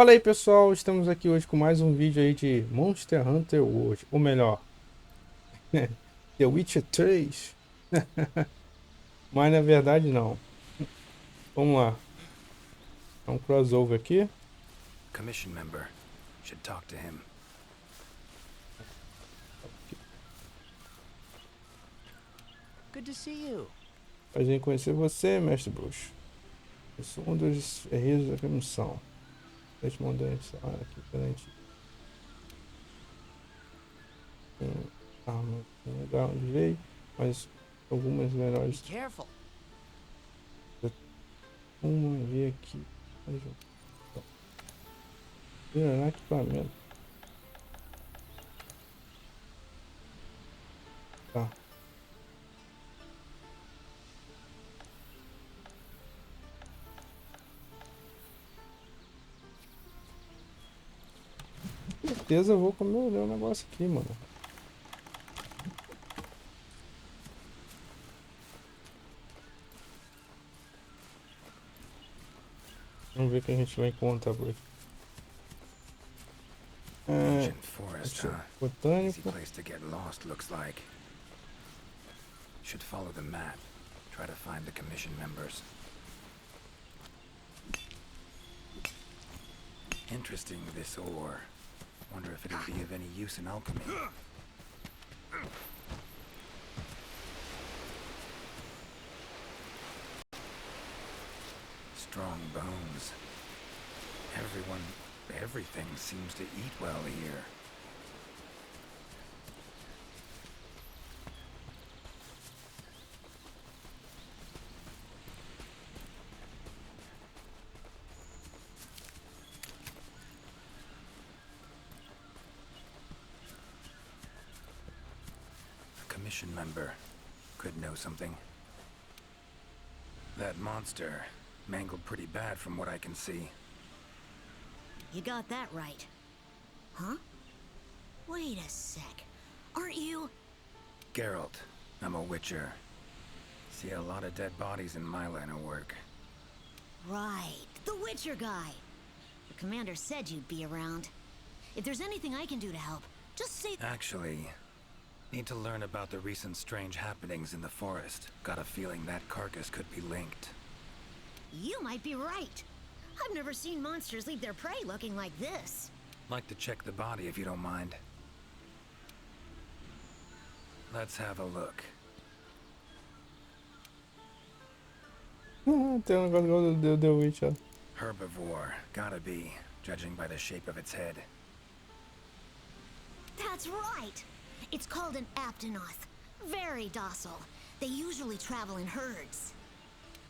Fala aí pessoal, estamos aqui hoje com mais um vídeo aí de Monster Hunter World, ou melhor, The Witcher 3, mas na verdade não. Vamos lá, é um crossover aqui. Commission member. Should talk to him. Good to see you. Prazer em conhecer você, mestre bruxo. Eu sou um dos ferreiros da missão. Deixa eu mandar aqui, diferente. Arma legal onde veio, mas algumas melhores. Careful. Uma ver aqui. Melhorar equipamento. Tá. Com certeza eu vou comer o negócio aqui, mano. Vamos ver o que a gente vai encontrar por aqui. Ancient forest, huh? Easy Botânico. place to get lost, looks like. Should follow the map. Try to find the commission members. Interesting, this ore. Wonder if it'd be of any use in alchemy. Strong bones. Everything seems to eat well here. A commission member could know something. That monster mangled pretty bad from what I can see. You got that right. Huh? Wait a sec. Aren't you... Geralt, I'm a witcher. See a lot of dead bodies in my line of work. Right, the Witcher guy. The commander said you'd be around. If there's anything I can do to help, just say... Actually, need to learn about the recent strange happenings in the forest. Got a feeling that carcass could be linked. You might be right. I've never seen monsters leave their prey looking like this. Like to check the body if you don't mind. Let's have a look. Tem um negócio igual do The Witcher. Herbivore, gotta be, judging by the shape of its head. That's right. It's called an Aptonoth. Very docile. They usually travel in herds.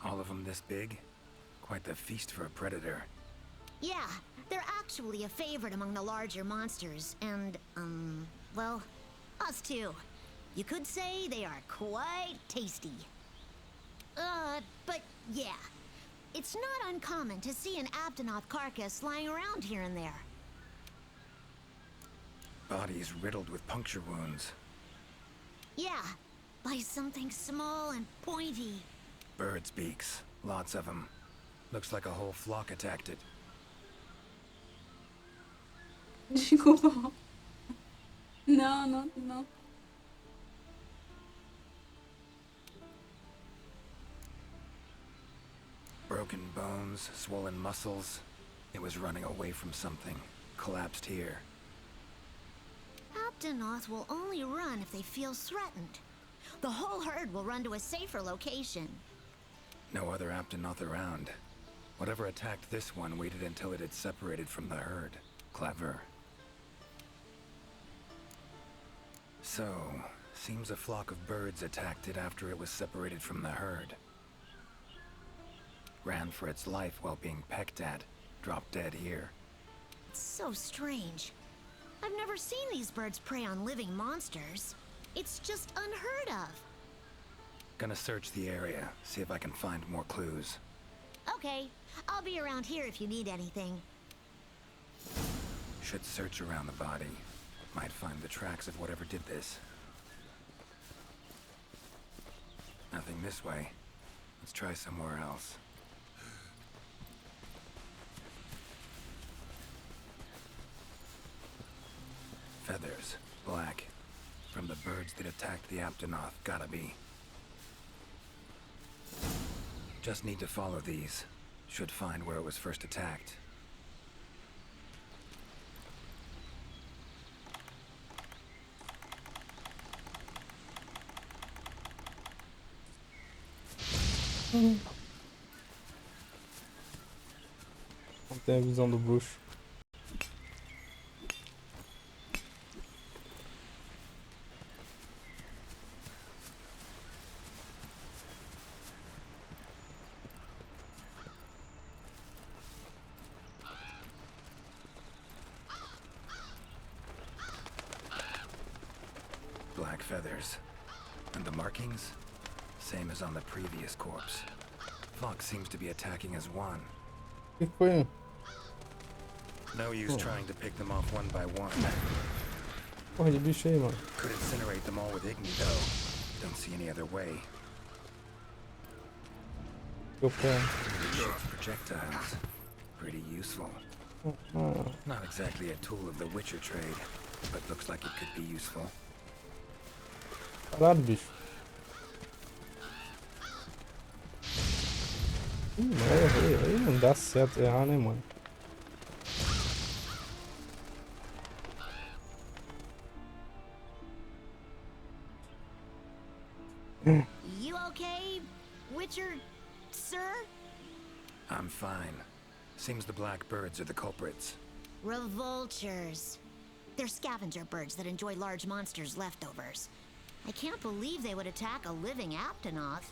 All of them this big? Quite the feast for a predator. Yeah, they're actually a favorite among the larger monsters, and, well, us too. You could say they are quite tasty. But yeah, it's not uncommon to see an Aptonoth carcass lying around here and there. Body's riddled with puncture wounds. Yeah, by something small and pointy. Birds' beaks, lots of them. Looks like a whole flock attacked it. Desculpa. Não. Broken bones, swollen muscles. It was running away from something. Collapsed here. Aptonoth will only run if they feel threatened. The whole herd will run to a safer location. No other Aptonoth around. Whatever attacked this one waited until it had separated from the herd. Clever. So, seems a flock of birds attacked it after it was separated from the herd. Ran for its life while being pecked at. Dropped dead here. It's so strange. I've never seen these birds prey on living monsters. It's just unheard of. Gonna search the area, see if I can find more clues. Okay, I'll be around here if you need anything. Should search around the body. Might find the tracks of whatever did this. Nothing this way. Let's try somewhere else. feathers. Black. From the birds that attacked the Aptonoth, gotta be. Just need to follow these. Should find where it was first attacked. Não tem a visão do bruxo. Black feathers. And the markings? Same as on the previous corpse. Fox seems to be attacking as one. O que foi? No use trying to pick them off one by one. Porra de bicho aí, mano. Could incinerate them all with Igni, though. Don't see any other way. Deu pé. Shoots projectiles. Pretty useful. Not exactly a tool of the Witcher trade, but looks like it could be useful. Parado, bicho. Aí não dá certo errar, né, mano? You okay, Witcher, sir? I'm fine. Seems the black birds are the culprits. Revoltures. They're scavenger birds that enjoy large monsters' leftovers. I can't believe they would attack a living Aptonoth.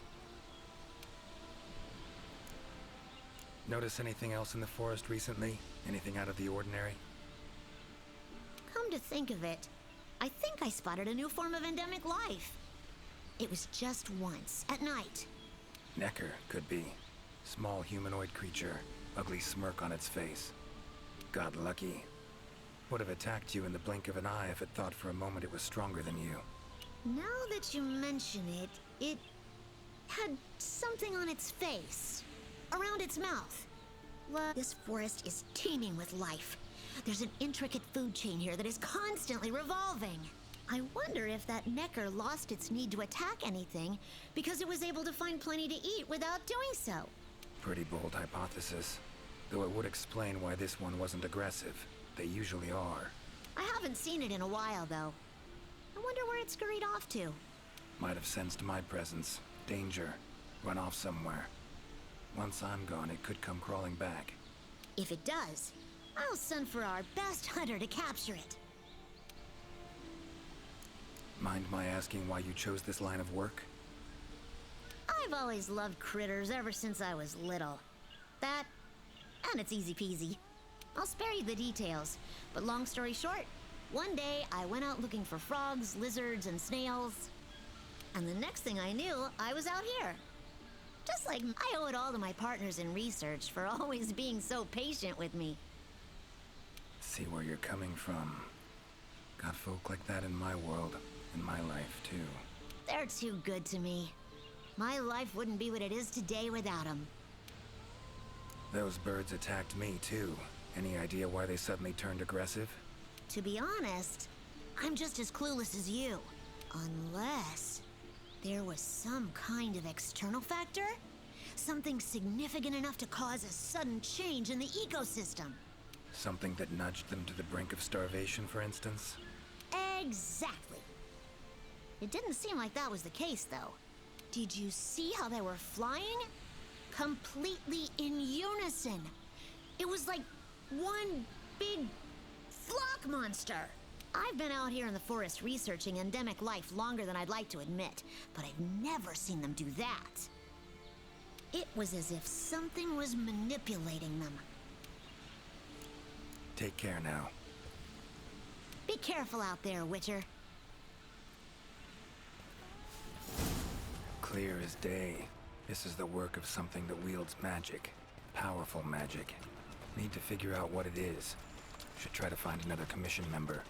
Notice anything else in the forest recently? Anything out of the ordinary? Come to think of it, I think I spotted a new form of endemic life. It was just once, at night. Necker, could be. Small humanoid creature. Ugly smirk on its face. Got lucky. Would have attacked you in the blink of an eye if it thought for a moment it was stronger than you. Now that you mention it, it had something on its face. Around its mouth. Look, this forest is teeming with life. There's an intricate food chain here that is constantly revolving. I wonder if that Necker lost its need to attack anything because it was able to find plenty to eat without doing so. Pretty bold hypothesis. Though it would explain why this one wasn't aggressive. They usually are. I haven't seen it in a while, though. I wonder where it scurried off to. Might have sensed my presence. Danger. Run off somewhere. Once I'm gone, it could come crawling back. If it does, I'll send for our best hunter to capture it. Mind my asking why you chose this line of work? I've always loved critters ever since I was little. That, and it's easy peasy. I'll spare you the details, but long story short, one day I went out looking for frogs, lizards, and snails. And the next thing I knew, I was out here. Just like I owe it all to my partners in research for always being so patient with me. See where you're coming from. Got folk like that in my world, in my life too. They're too good to me. My life wouldn't be what it is today without them. Those birds attacked me too. Any idea why they suddenly turned aggressive? To be honest, I'm just as clueless as you. Unless there was some kind of external factor? Something significant enough to cause a sudden change in the ecosystem. Something that nudged them to the brink of starvation, for instance? Exactly. It didn't seem like that was the case, though. Did you see how they were flying? Completely in unison. It was like one big flock monster. I've been out here in the forest researching endemic life longer than I'd like to admit, but I've never seen them do that. It was as if something was manipulating them. Take care now. Be careful out there, Witcher. Clear as day. This is the work of something that wields magic. Powerful magic. Need to figure out what it is. Should try to find another commission member.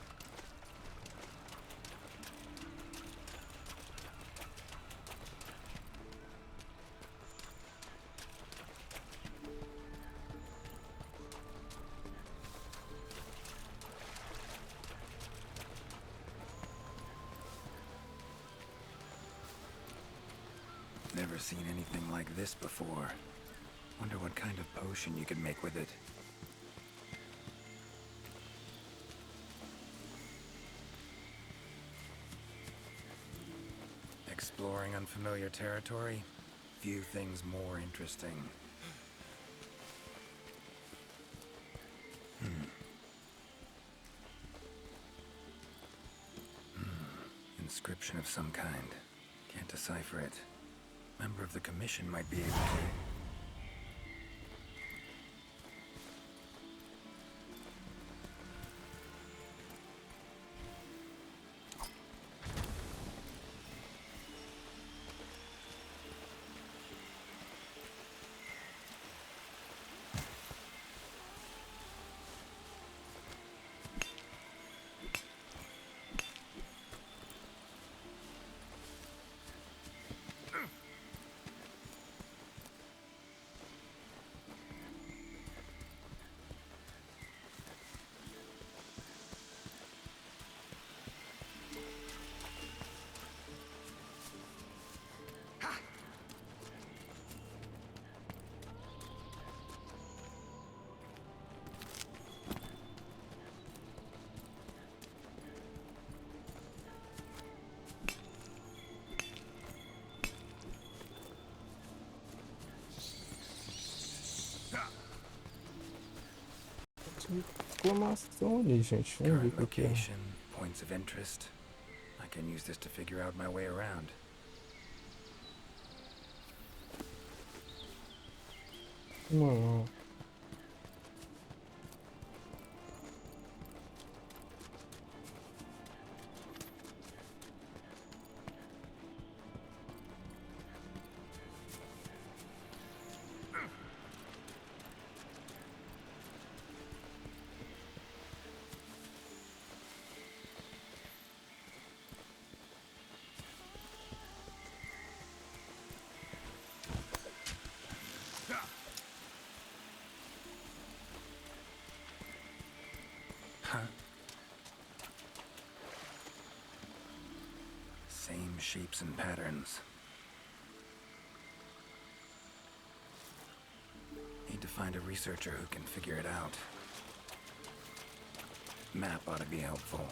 Never seen anything like this before. Wonder what kind of potion you could make with it. Exploring unfamiliar territory? Few things more interesting. Inscription of some kind. Can't decipher it. Member of the commission might be able to. Exclamação ali, gente. Vamos ver o Current que que é. location, points of interest. I can use this to figure out my way around. Não. Huh. Same shapes and patterns. Need to find a researcher who can figure it out. Map ought to be helpful.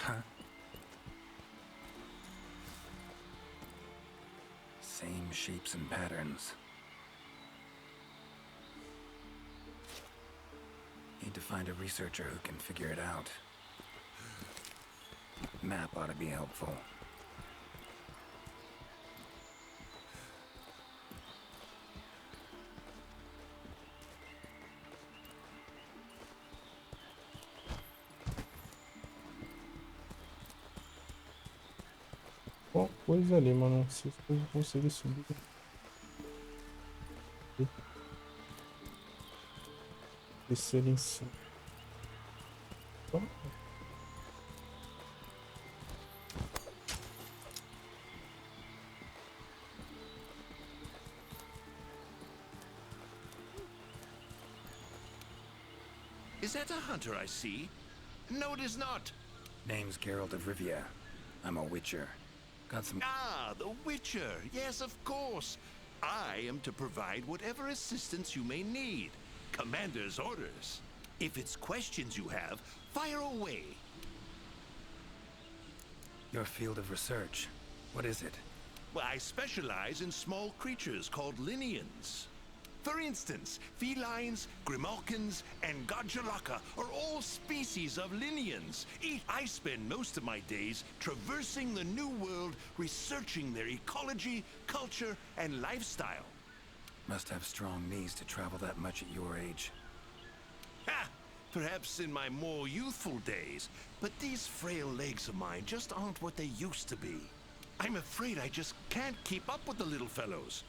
Huh? Same shapes and patterns. Need to find a researcher who can figure it out. Map ought to be helpful. Bom, coisa ali, mano. Se eu conseguir subir. Descer em cima. Bom, Is that a hunter I see? No, it is not. Name's Geralt of Rivia. I'm a witcher. Got some... Ah, the Witcher. Yes, of course. I am to provide whatever assistance you may need. Commander's orders. If it's questions you have, fire away. Your field of research. What is it? Well, I specialize in small creatures called Linians. For instance, felines, grimalkins, and Godjalaka are all species of Linians. I spend most of my days traversing the New World, researching their ecology, culture, and lifestyle. Must have strong knees to travel that much at your age. Ha! Perhaps in my more youthful days, but these frail legs of mine just aren't what they used to be. I'm afraid I just can't keep up with the little fellows.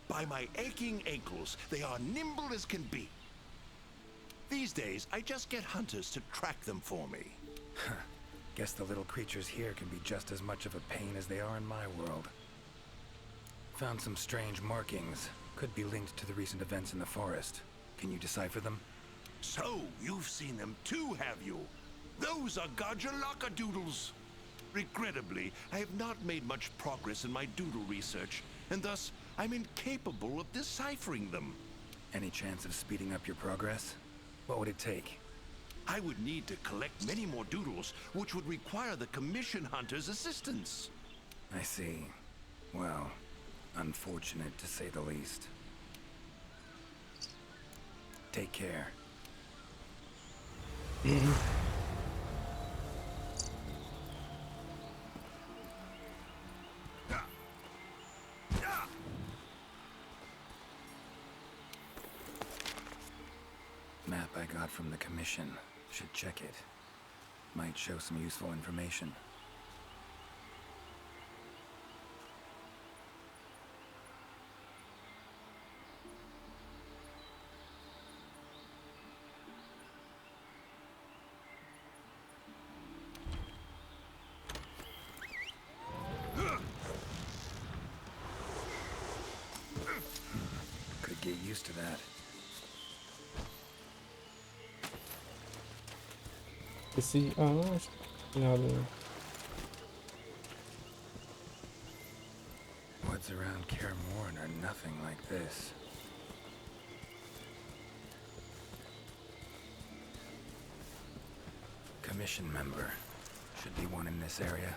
By my aching ankles, they are nimble as can be. These days, I just get hunters to track them for me. Guess the little creatures here can be just as much of a pain as they are in my world. Found some strange markings. Could be linked to the recent events in the forest. Can you decipher them? So, you've seen them too, have you? Those are Gajalaka doodles. Regrettably, I have not made much progress in my doodle research, and thus I'm incapable of deciphering them. Any chance of speeding up your progress? What would it take? I would need to collect many more doodles, which would require the commission hunter's assistance. I see. Well, unfortunate to say the least. Take care. Map I got from the commission. Should check it. Might show some useful information. Could get used to that. Esse. Ah, não, acho que nada. Né? Woods around Karamorn are nothing like this. Commission member. Should be one in this area.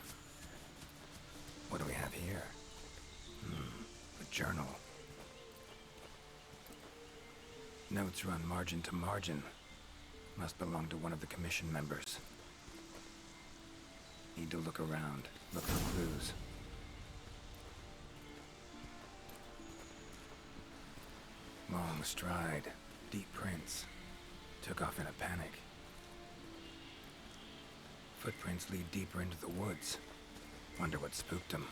What do we have here? A journal. Notes run margin to margin. Must belong to one of the commission members. Need to look around, look for clues. Long stride, deep prints. Took off in a panic. Footprints lead deeper into the woods. Wonder what spooked him.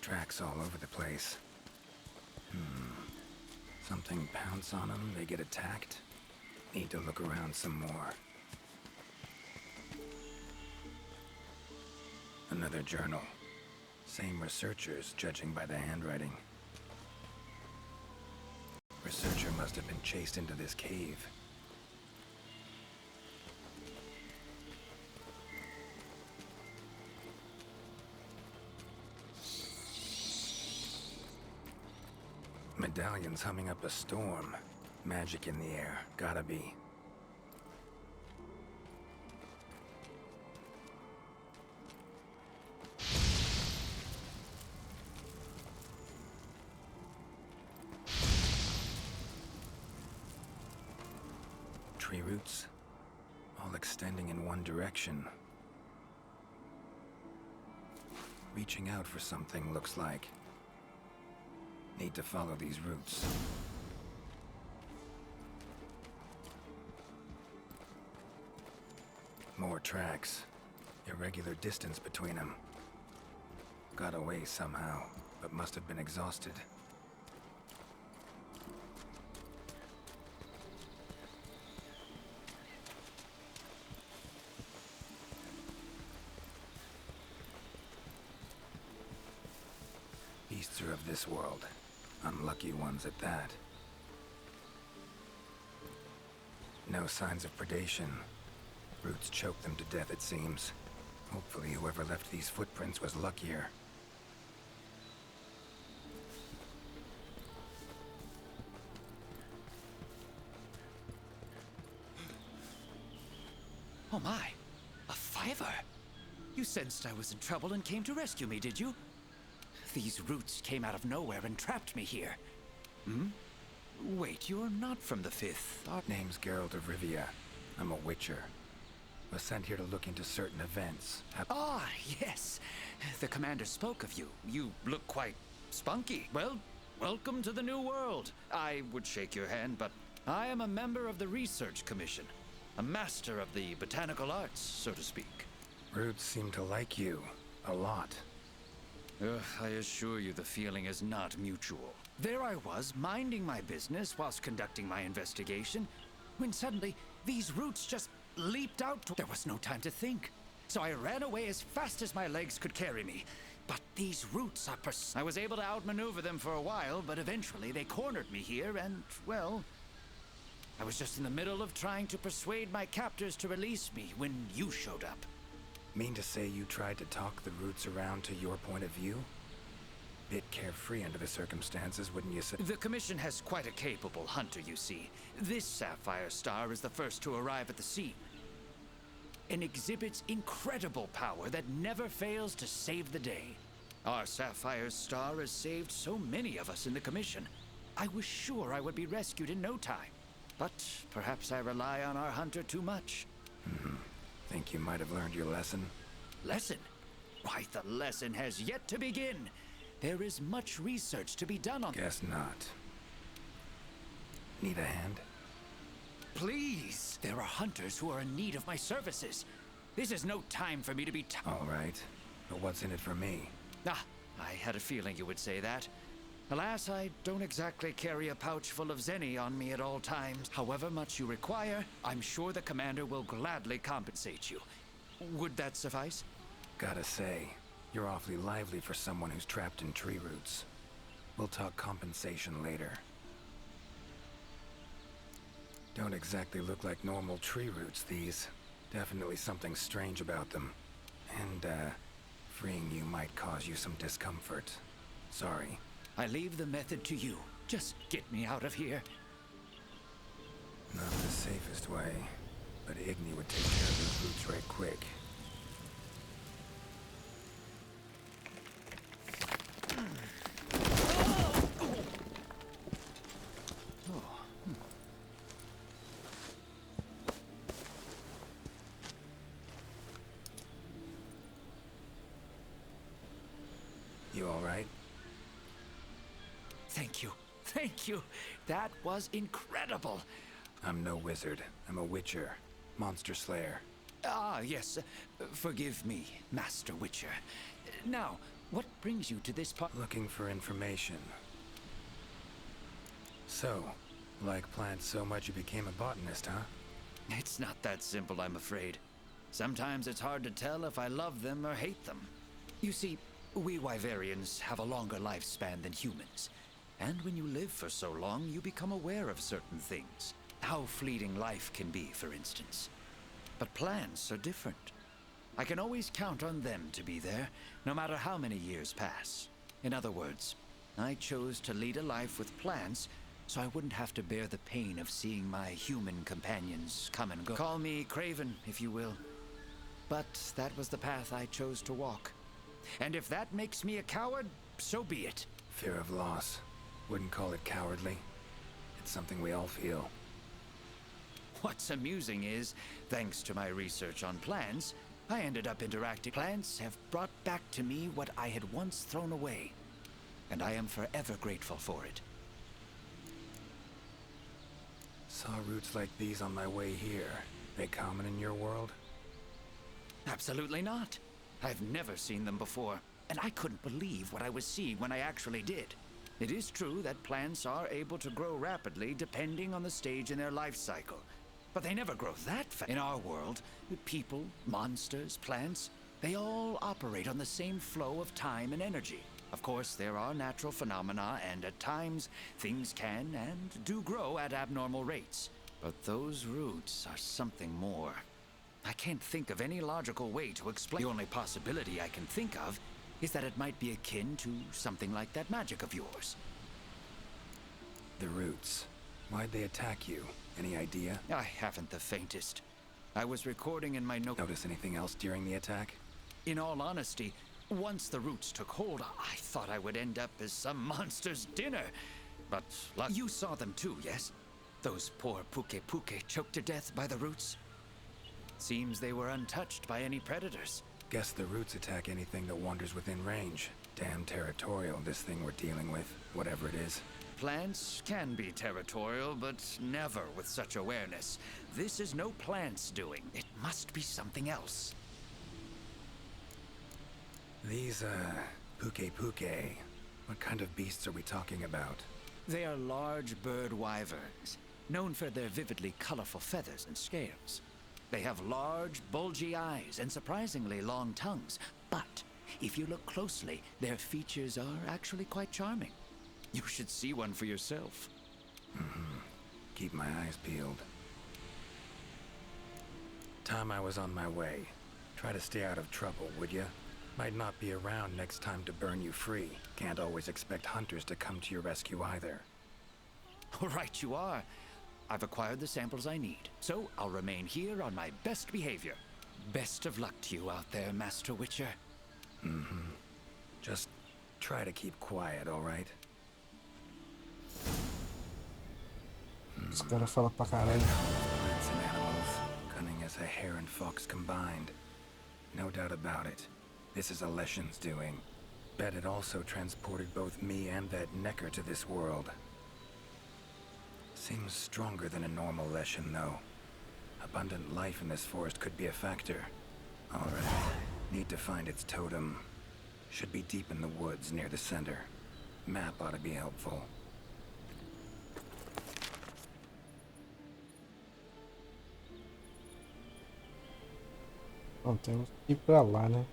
Tracks all over the place. Something pounce on them, they get attacked. Need to look around some more. Another journal. Same researchers, judging by the handwriting. Researcher must have been chased into this cave. Medallions humming up a storm. Magic in the air. Gotta be. Tree roots, all extending in one direction. Reaching out for something, looks like. Need to follow these roots. More tracks. Irregular distance between them. Got away somehow, but must have been exhausted. Beasts are of this world. Unlucky ones at that. No signs of predation. Roots choke them to death, it seems. Hopefully whoever left these footprints was luckier. Oh my, a fiver! You sensed I was in trouble and came to rescue me, did you? These roots came out of nowhere and trapped me here. Wait, you're not from the Fifth. Name's Geralt of Rivia. I'm a witcher. Was sent here to look into certain events. Ah, yes. The commander spoke of you. You look quite spunky. Well, welcome to the new world. I would shake your hand, but I am a member of the Research Commission. A master of the botanical arts, so to speak. Roots seem to like you. A lot. I assure you the feeling is not mutual. There I was, minding my business whilst conducting my investigation, when suddenly these roots just leaped out. There was no time to think, so I ran away as fast as my legs could carry me. But these roots are I was able to outmaneuver them for a while, but eventually they cornered me here and, well, I was just in the middle of trying to persuade my captors to release me when you showed up. Mean to say you tried to talk the roots around to your point of view? Bit carefree under the circumstances, wouldn't you say? The Commission has quite a capable hunter, you see. This sapphire star is the first to arrive at the scene, and exhibits incredible power that never fails to save the day. Our sapphire star has saved so many of us in the Commission. I was sure I would be rescued in no time, but perhaps I rely on our hunter too much. Think you might have learned your lesson? Lesson? Why, the lesson has yet to begin. There is much research to be done on. Guess not. Need a hand? Please! There are hunters who are in need of my services. This is no time for me to be All right. But what's in it for me? Ah, I had a feeling you would say that. Alas, I don't exactly carry a pouch full of zenny on me at all times. However much you require, I'm sure the commander will gladly compensate you. Would that suffice? Gotta say, you're awfully lively for someone who's trapped in tree roots. We'll talk compensation later. Don't exactly look like normal tree roots, these. Definitely something strange about them. And, freeing you might cause you some discomfort. Sorry. I leave the method to you. Just get me out of here. Not the safest way, but Igni would take care of these roots right quick. You all right? Thank you. Thank you. That was incredible. I'm no wizard. I'm a witcher. Monster slayer. Ah, yes. Forgive me, Master Witcher. Now, what brings you to this part? Looking for information. So, like plants so much you became a botanist, huh? It's not that simple, I'm afraid. Sometimes it's hard to tell if I love them or hate them. You see, we Wyverians have a longer lifespan than humans. And when you live for so long, you become aware of certain things. How fleeting life can be, for instance. But plants are different. I can always count on them to be there, no matter how many years pass. In other words, I chose to lead a life with plants so I wouldn't have to bear the pain of seeing my human companions come and go. Call me craven, if you will. But that was the path I chose to walk. And if that makes me a coward, so be it. Fear of loss. Wouldn't call it cowardly. It's something we all feel. What's amusing is, thanks to my research on plants, I ended up interacting. Plants have brought back to me what I had once thrown away, and I am forever grateful for it. Saw roots like these on my way here. They common in your world? Absolutely not. I've never seen them before, and I couldn't believe what I was seeing when I actually did. It is true that plants are able to grow rapidly depending on the stage in their life cycle, but they never grow that fast. In our world, people, monsters, plants, they all operate on the same flow of time and energy. Of course, there are natural phenomena, and at times, things can and do grow at abnormal rates. But those roots are something more. I can't think of any logical way to explain. The only possibility I can think of is that it might be akin to something like that magic of yours. The roots. Why'd they attack you? Any idea? I haven't the faintest. I was recording in my note. Notice anything else during the attack? In all honesty, once the roots took hold, I thought I would end up as some monster's dinner. But you saw them too, yes? Those poor puke choked to death by the roots? Seems they were untouched by any predators. Guess the roots attack anything that wanders within range. Damn territorial, this thing we're dealing with, whatever it is. Plants can be territorial, but never with such awareness. This is no plant's doing. It must be something else. These, puke. What kind of beasts are we talking about? They are large bird wyverns, known for their vividly colorful feathers and scales. They have large, bulgy eyes and surprisingly long tongues, but if you look closely, their features are actually quite charming. You should see one for yourself. Keep my eyes peeled. Time I was on my way. Try to stay out of trouble, would ya? Might not be around next time to burn you free. Can't always expect hunters to come to your rescue either. Right you are. I've acquired the samples I need, so I'll remain here on my best behavior. Best of luck to you out there, Master Witcher. Just try to keep quiet, alright? Os caras falam pra caralho. Plants and animals, cunning as a hare and fox combined. No doubt about it. This is a Leshen's doing. Bet it also transported both me and that Necker to this world. Seems stronger than a normal Leshen, though. Abundant life in this forest could be a factor. Alright. Need to find its totem. Should be deep in the woods near the center. Map ought to be helpful. Bom, temos que ir pra lá, né?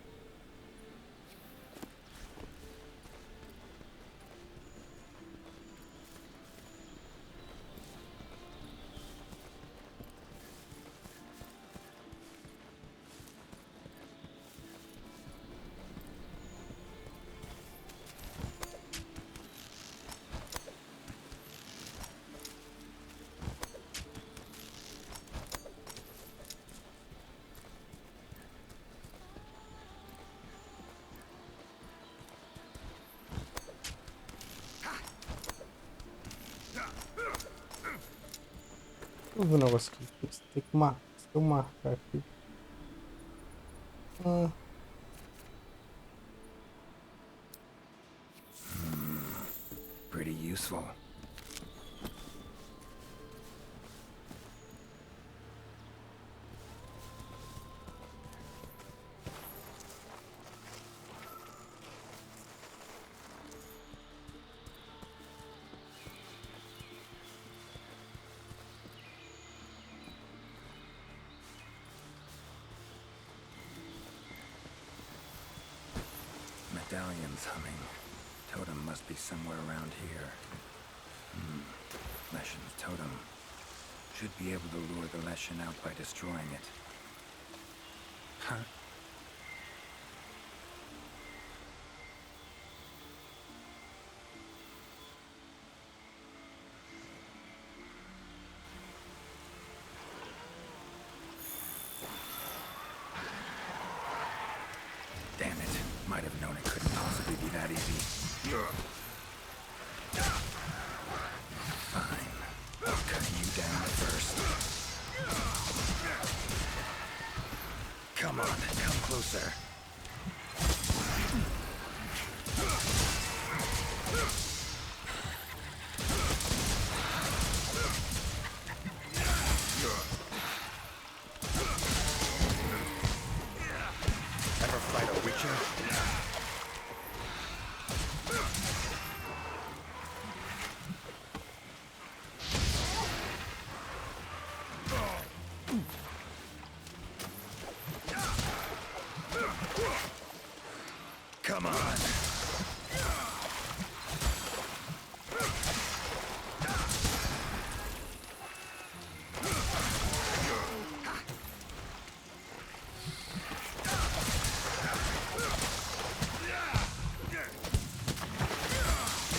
Deixa eu ver um negócio aqui. Tem que marcar. Se eu marcar aqui. Pretty useful. Medallions humming. Totem must be somewhere around here. Leshen's totem. Should be able to lure the Leshen out by destroying it. Huh? Damn it. Might have known it couldn't possibly be that easy. Fine. I'll cut you down first. Come on, come closer. Ever fight a Witcher? Come on.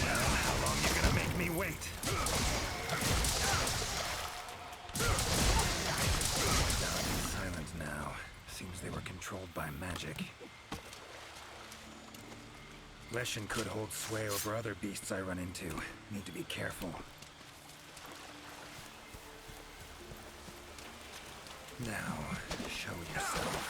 How long you gonna make me wait? Silent now. Seems they were controlled by magic. Leshen could hold sway over other beasts I run into. Need to be careful. Now, yourself.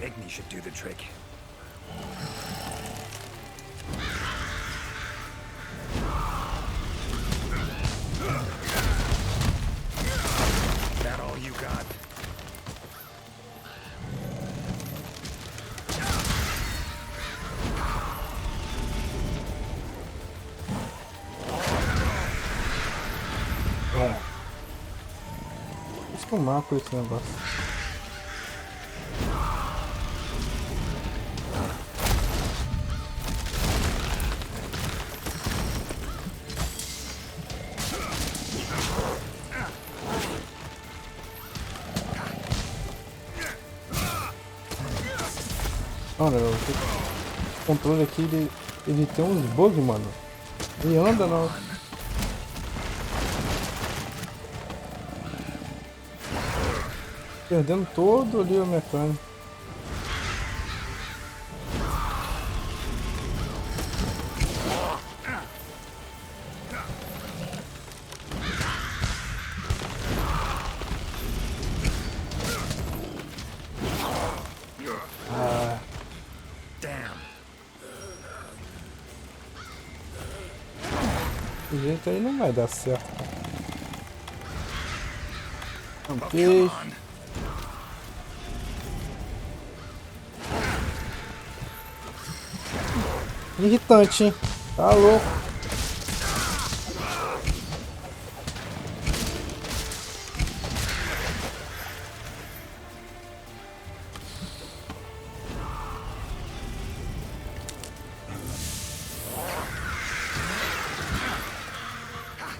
Igni should do the trick. That all you got? Bom. Acho que eu mato esse negócio. Olha, o controle aqui, ele tem uns bugs, mano. Ele anda não. Perdendo todo ali a mecânica. Desse jeito aí não vai dar certo. Ok. Irritante, hein? Tá louco.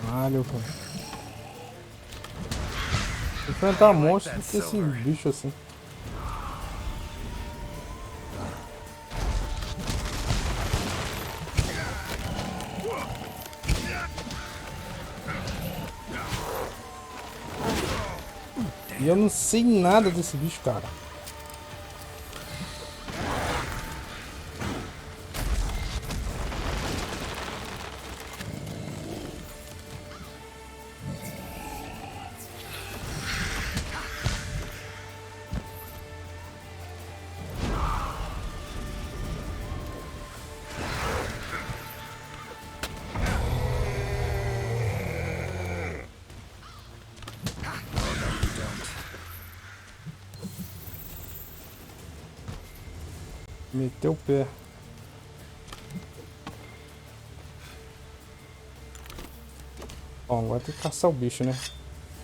Valeu, cara. Enfrentar monstros do que esse bicho assim. E eu não sei nada desse bicho, cara. Meteu o pé. Bom, agora tem que caçar o bicho, né?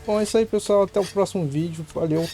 Bom, é isso aí, pessoal. Até o próximo vídeo. Valeu.